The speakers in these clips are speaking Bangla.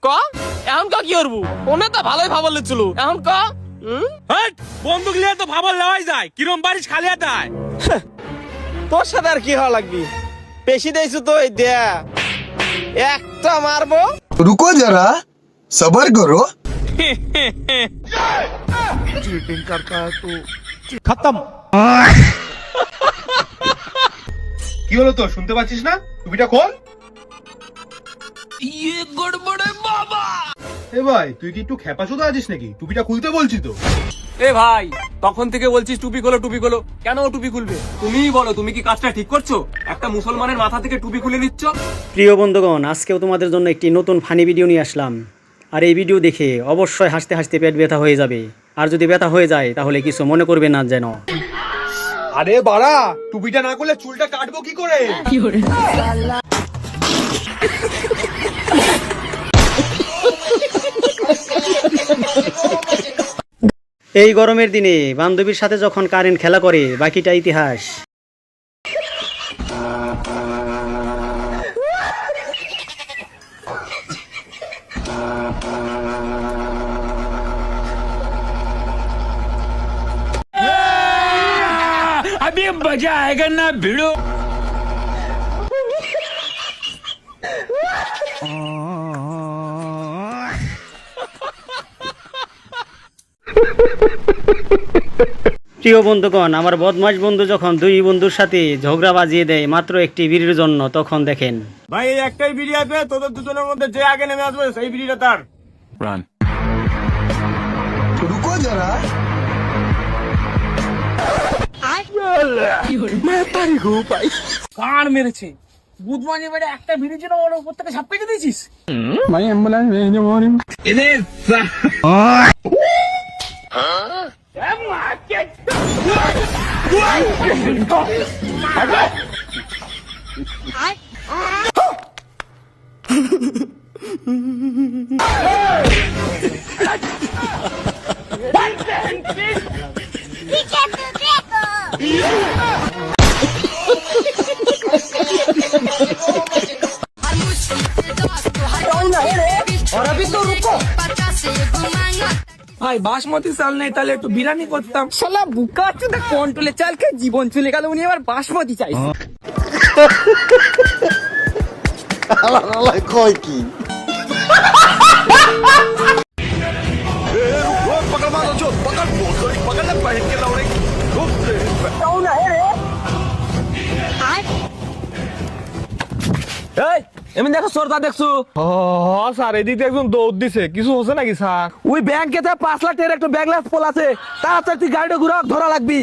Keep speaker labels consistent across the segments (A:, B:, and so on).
A: ক এখন কি করবো ওনে তো ভালোই ভাবল ছিল এখন ক
B: বন্দুক নিয়ে তো ভাবল নেওয়াই যায় কিরম বারিশ খালি দেয়
A: তোর সাথে আর কি হওয়া লাগবি বেশি দিয়েছো তো এই দেয়া একটা মারবো
C: रुको जरा सबर करो
D: चीटिंग करता है तो
E: खत्म।
D: কি হলো তোর শুনতে পাচ্ছিস না টুপিটা খোল এ ভাই তুই কি একটু খেপাচোদা আছিস নাকি টুপিটা খুলতে বলছি তো
B: এ ভাই তখন থেকে বলছিস টুপি খোলো কেন ও টুপি খুলবে তুমিই বলো তুমি কি কাজটা ঠিক করছো একটা মুসলমানের মাথা থেকে টুপি খুলে নিচ্ছ
F: প্রিয় বন্ধুগণ, আজকেও তোমাদের জন্য একটি নতুন ফানি ভিডিও নিয়ে আসলাম। আর এই ভিডিও দেখে অবশ্যই হাসতে হাসতে পেট ব্যথা হয়ে যাবে। আর যদি ব্যথা হয়ে যায় তাহলে কিছু মনে করবে না যেন।
D: আরে বাড়া টুপিটা না করলে চুলটা কাটবো কি করে
F: এই গরমের দিনে বান্ধবীর সাথে যখন কারেন্ট খেলা করে বাকিটা ইতিহাস।
B: अभी मजा आएगा ना भिड़ो
F: প্রিয় বন্ধুগণ, আমার বদমাশ বন্ধু যখন দুই বন্ধুর সাথে ঝগড়া বাজিয়ে দেয় মাত্র একটি বিড়ির জন্য, তখন দেখেন
B: ভাই এই একটাই বিড়ি আছে তোদের দুজনের মধ্যে যে আগে নেমে আসবে সেই বিড়িটা তার রান
C: रुको जरा
B: কার মেরেছে বুধমানি বেড়ে একটা বিড়ি ছিল ওর উপর থেকে ঝাপ কেটে দিয়েছিস ভাই বাসমতি চাল নেই তাহলে একটু বিরিয়ানি করতাম শালা বুকা চুদা কন্ট্রোলে চাল খেয়ে জীবন চলে গেল উনি আবার বাসমতি চাইছে
C: কয় কি
B: এমনি দেখো সরদা দেখছো
E: স্যার এদিকে একজন দৌড় দিছে কিছু হচ্ছে নাকি স্যার?
B: ওই ব্যাংকে 5 লাখ টাকার একটা ব্যাগ লাস পোল আছে তাড়াতাড়ি তুই গাড়িটা ঘুরা ধরা লাগবি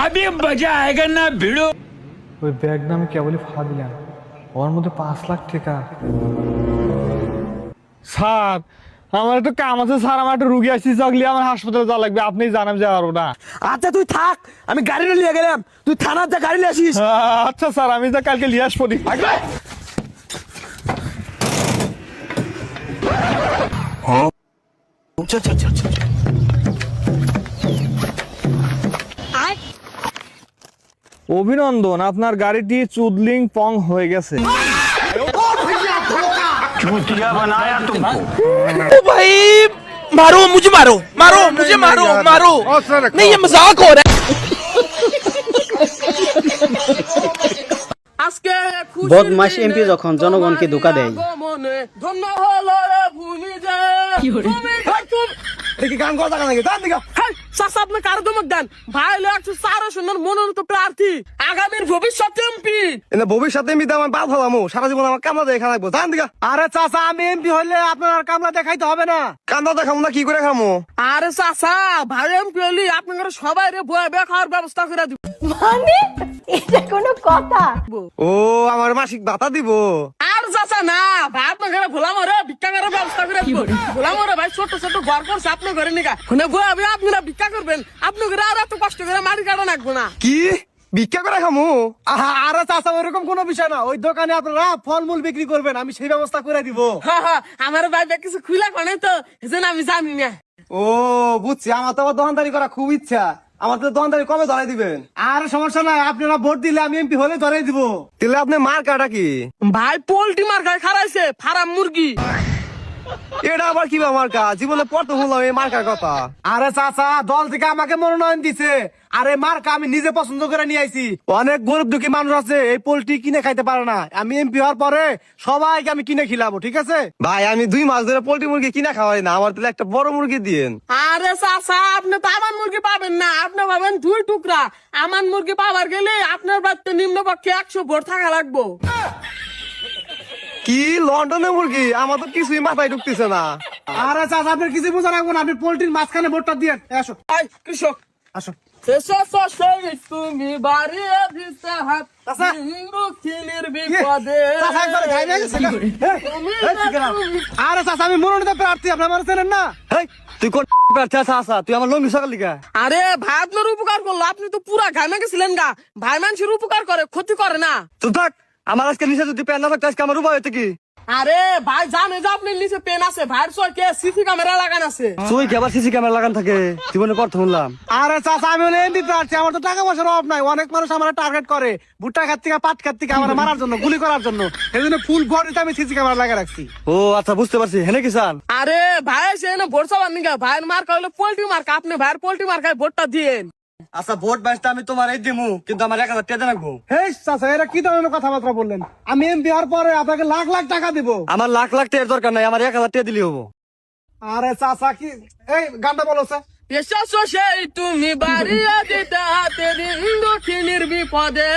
B: अभी मजा आएगा ना भिड़ो
E: ওই ব্যাগ নামে কেবলই ফা দিলাম ওর মধ্যে 5 লাখ টাকা। স্যার আমার একটু কাম আছে স্যার, আমার একটা রুগী আসছি চকলি আমার হাসপাতালে যাওয়া লাগবে, আপনি জানাম যে পারবো না।
B: আচ্ছা তুই থাক আমি গাড়ি নিয়ে গেলাম তুই থানার যা গাড়ি নিয়ে আসিস
E: আচ্ছা স্যার আমি যা কালকে লিয়ে আসবো নি। অভিনন্দন, আপনার গাড়িটি চুদলিং পং হয়ে গেছে।
A: भाई मारो मुझे मारो नहीं ये मजाक हो रहा है আজকে
F: বদমাশ এমপি যখন জনগণকে ধোঁকা দেয়।
A: ধন্য হলো রে ভুলি যায়
D: গান কথা নাকি তার দিকে
A: চাচা আপনি কার দমক দেন ভাই হলো 104 মনোনীত প্রার্থী আগামীর ভবিষ্যৎ এমপি
D: এনে ভবিষ্যতে এমপি আমার বাদ হলাম সারা জীবন আমার কামলা দেখা লাগবো জান দিকে আরে চাচা আমি এমপি হইলে আপনার কামলা দেখাইতে হবে না কামলা দেখাবো না কি করে খামো
A: আরে চাচা ভাই এমপি হইলে আপনার সবাই রে বয়া বে খাওয়ার ব্যবস্থা করে দিব
G: মানে এটা কোনো কথা?
D: ও আমার মাসিক ভাতা দিব
A: আর চাচা না ভাই আপনার ঘরে ভোলাম রে ভিক্ষা করার ব্যবস্থা করে দিব ভোলাম রে ভাই ছোট ছোট ঘর করছে আপনার ঘরে নিকা শুনে বয়া বে আপনারা ভিক্ষা করবেন আপনার ঘরে আর এত কষ্ট করে মারি কাটা লাগবো না
D: কি ভিক্ষা করে খামু আরে চাচা ওরকম কোনো বিষয় না ওই দোকানে আপনারা ফলমূল বিক্রি করবেন আমি সেই ব্যবস্থা করে দিব
A: আমার ভাই বে কিছু খুলা কোনে তো এজন্য আমি জানি না
D: ও বুঝছি আমার তো আবার দোকানদারি করা খুব ইচ্ছা আমার তো দোকানদারি কবে ধরাই দিবেন? আর সমস্যা নাই, আপনারা ভোট দিলে আমি এমপি হলে ধরাই দিব। তাহলে আপনি মার্কাটা কি?
A: ভাই পোল্ট্রি মার্কায় খারাইছে ফার্ম মুরগি।
D: এটা আবার কি মার্কা? জীবনে প্রথম হলো এই মার্কার কথা। আরে চাচা, দল থেকে আমাকে মনোনয়ন দিছে, আরে মার্কা আমি নিজে পছন্দ করে নিয়ে আইছি। অনেক গরিব দুঃখী মানুষ আছে এই পোল্ট্রি কিনে খাইতে পারে না, আমি এমপি হওয়ার পরে সবাইকে আমি কিনে খিলাবো, ঠিক আছে? ভাই আমি 2 মাস ধরে পোল্ট্রি মুরগি কিনে খাওয়াই না, আমার তাহলে একটা বড় মুরগি দিয়েন।
A: আরে চাচা, আপনি তো আমার মুরগি পাবেন না, আপনি পাবেন 2 টুকরা। আমার মুরগি পাওয়ার গেলে আপনার বাড়িতে নিম্নপক্ষে 100 ভোট থাকা লাগবো।
D: কি লন্ডনের মুরগি? আমার তো কিছুই মাথায় ঢুকতেছে না। আরে চাচা, আপনার কিছু বোঝা রাখবো না, আপনি পোল্ট্রির মাঝখানে ভোটটা দিয়ে আসো।
A: এই কৃষক,
D: আসো
A: তুমি বাড়িয়ে দিতে হাত
D: চাচা।
A: দক্ষিণের বিপদে।
D: চাচা একবার গায়ে নিয়ে গেছে না? আরে চাচা, আমি মনোনীত প্রার্থী, আপনি আমার চেনেন না? তুই কোন প্রার্থী? চাচা তুই আমার লঙ্গি সকাল লিখা।
A: আরে ভাই আপনার উপকার করলো, আপনি তো পুরা ঘামে গেছিলেন গা। ভাই মানুষের উপকার করে, ক্ষতি করে না।
D: তুই থাক, আমার আজকে নিচে যদি প্যান না থাকতো আজকে আমার উপায় হইতো কি?
A: আরে ভাই জানে যে আপনার নিচে পেন আছে, ভাইয়ের চরকে সিসি ক্যামেরা লাগান আছে।
D: তুই কি আবার সিসি ক্যামেরা লাগান থাকে? জীবনে প্রথম শুনলাম। আরে চাচা, আমি হলে এমপি প্রার্থী, আমার তো টাকা পয়সার অভাব নাই। অনেক মানুষ আমার টার্গেট করে ভুট্টা খাত থেকে পাট খাত থেকে আমার মারার জন্য, গুলি করার জন্য। এই জন্য ফুল বডিতে আমি সিসি ক্যামেরা লাগা রাখছি। ও আচ্ছা, বুঝতে পারছি। হেনে কি চান?
A: আরে ভাই সে না ভোট চাবার নিগা, ভাইয়ের মার্কা হলো পোল্ট্রি মার্কা। আপনি ভাইয়ের পোল্ট্রি মার্কায় ভোটটা দিয়েন।
D: আচ্ছা, ভোট বাইসটা আমি তোমার এই দিমু, কিন্তু আমার 1000 টাকা রাখবো। হেই চাচা, এরা কি ধরনের কথাবার্তা বললেন? আমি এমপি হওয়ার পরে আপনাকে লাখ লাখ টাকা দিব। আমার লাখ লাখ টাকার দরকার নাই, আমার 1000 টাকা দিলেই হবো। আরে চাচা, কি এই গানটা বলো স্যার।
A: এসো সেই তুমি বাড়িয়ে দিতে হাতে দক্ষিণের বিপদে।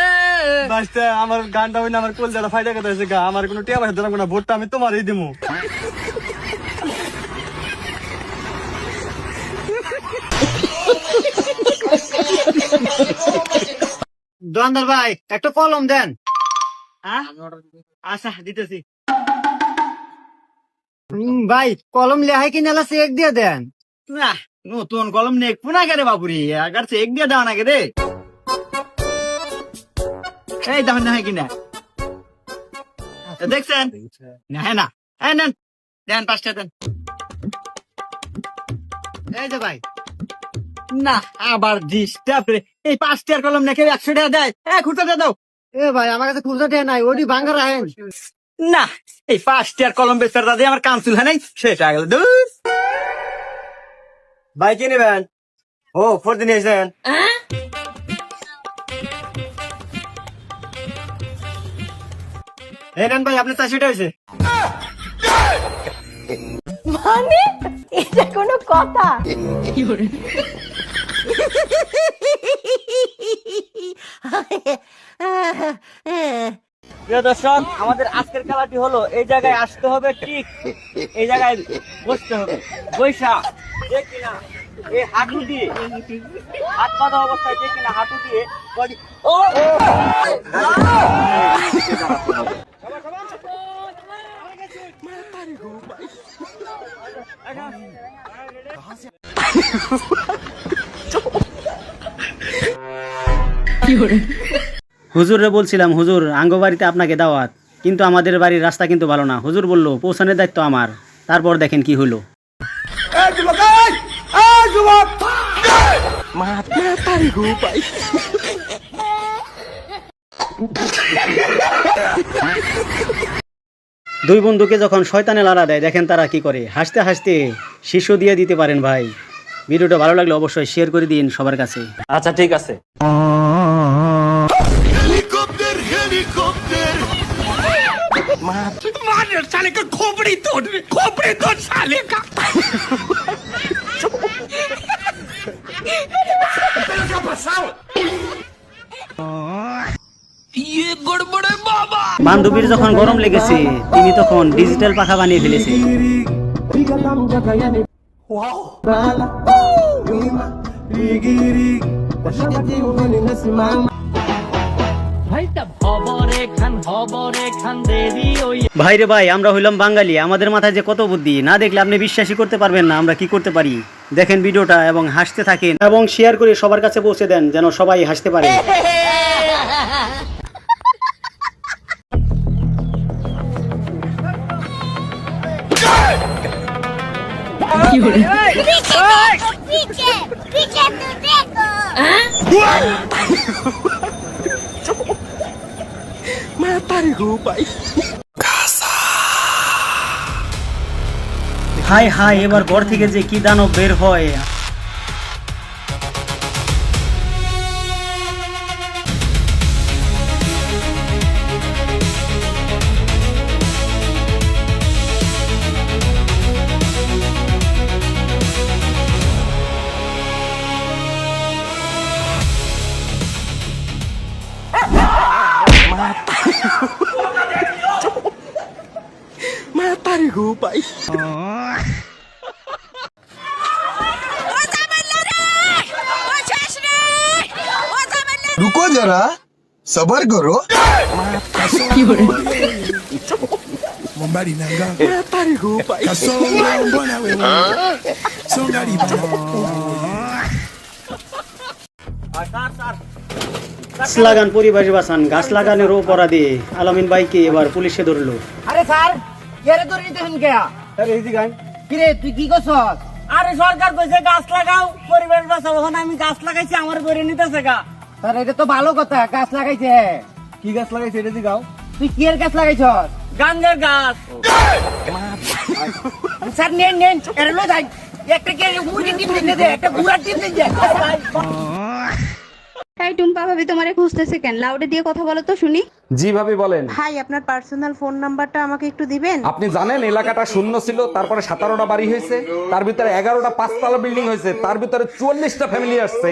D: বাইসটা আমার গানটা হইনা আমার কলজাটা ফাইদা কথা হয়েছে গা। আমার কোনো টাকা পয়সা দরকার না, ভোটটা আমি তোমারই দিমু।
H: দোকানদার ভাই, একটা কলম দেন। আচ্ছা, দিতেছি। ভাই, কলম লেহাই কিনে চেক দিয়ে দেন। না, নতুন কলম নেই পুনা কে রে বাবুরি, আগার চেক দিয়ে দেওয়া নাকি রে? এই দেখেন না কিনা দেখছেন না? হ্যাঁ না, এই নেন, দেন 5 টাকা দেন। এই যে ভাই, না আবার ডিস্টার্ব রে। এই 5 টাকার কলম নাকি 100 টাকা দেয়? খুঁড়তে দাও। এ ভাই, আমার কাছে খুঁড়তে টাকা নাই, ওটি ভাঙ্গা রাখেন। না, এই 5 টাকার কলম বেচার দাদা আমার কাউন্সিল হয় নাই, শেষ হয়ে গেল। ভাই কি নেবেন? ও, 4 দিন এসেছেন। এই নেন ভাই, আপনার 400 টাকা হয়েছে।
G: মানে এটা কোনো কথা?
H: প্রিয় দর্শক, আমাদের আজকের খেলাটি হলো এই জায়গায় আসতে হবে, ঠিক এই জায়গায় বসতে হবে। বৈশা যে কিনা এই হাঁটু দিয়ে, হাত পাতা অবস্থায় যে কিনা হাঁটু দিয়ে
F: হুজুরে বলছিলাম, হুজুর আঙ্গ বাড়িতে আপনাকে দাওয়াত, কিন্তু আমাদের বাড়ির রাস্তা কিন্তু ভালো না। হুজুর বলল পৌঁছানোর দায়িত্ব আমার। তারপর দেখেন কি হলো। দুই বন্ধুকে যখন শয়তানে লাড়া দেয়, দেখেন তারা কি করে। হাসতে হাসতে শিশু দিয়ে দিতে পারেন ভাই। ভিডিওটা ভালো লাগলে অবশ্যই শেয়ার করে দিন সবার কাছে।
B: আচ্ছা ঠিক আছে।
F: বান্ধবীর যখন গরম লেগেছে, তিনি তখন ডিজিটাল পাখা বানিয়ে ফেলেছে। ভাইরে ভাই, আমরা হইলাম বাঙালি, আমাদের মাথায় যে কত বুদ্ধি, না দেখলে আপনি বিশ্বাসই করতে পারবেন না আমরা কি করতে পারি। দেখেন ভিডিওটা এবং হাসতে থাকেন এবং শেয়ার করে সবার কাছে পৌঁছে দেন, যেন সবাই হাসতে পারে।
I: पीछे पीछे तू देखो
F: হায় হায়, এবার ঘর থেকে যে কি দানব বের হয়।
C: रुको जरा सबर करो
F: গাছ লাগান পরিবেশ বাঁচান, গাছ লাগানোর অপরাধে আলামিন ভাইকে এবার পুলিশে ধরলো।
H: আরে স্যার কেরে ধরে নিতেছেন কে? কিরে তুই কি করছস? আরে সরকার কইছে গাছ লাগাও পরিবেশ বাঁচাও, এখন আমি গাছ লাগাইছি আমার ধরে নিতেছে গা। স্যার এটা তো ভালো কথা, গাছ লাগাইছে। কি গাছ লাগাইছে এটা দিগাও? তুই কি এর গাছ লাগাইছস? গাঙ্গের গাছ। স্যার নেন নেন এর লই যাই, একটা কে মুরগি টিপ দিতে দে, একটা গুড়া টিপ দিতে দে।
I: তাই টুম্পা ভাবি তোমারে খুঁজতেছে কেন? লাউডে দিয়ে কথা বলো তো শুনি।
J: জি ভাবি বলেন।
I: ভাই আপনার পার্সোনাল ফোন নাম্বারটা আমাকে একটু দিবেন?
J: আপনি জানেন এলাকাটা শূন্য ছিল, তারপরে 17টা বাড়ি হয়েছে, তার ভিতরে 11টা 5তলা বিল্ডিং হয়েছে, তার ভিতরে 44টা ফ্যামিলি আসছে,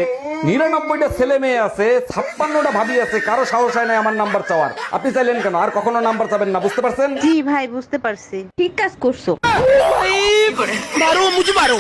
J: 99টা ছেলে মেয়ে আছে, 56টা ভাবি আছে, কারো সাহস হয় না আমার নাম্বার চাওয়ার। আপনি চাইলেন কেন? আর কখনো নাম্বার চাবেন না, বুঝতে পারছেন?
I: জি ভাই বুঝতে পারছি, ঠিক কাজ করছো।
A: मारो मुझे मारो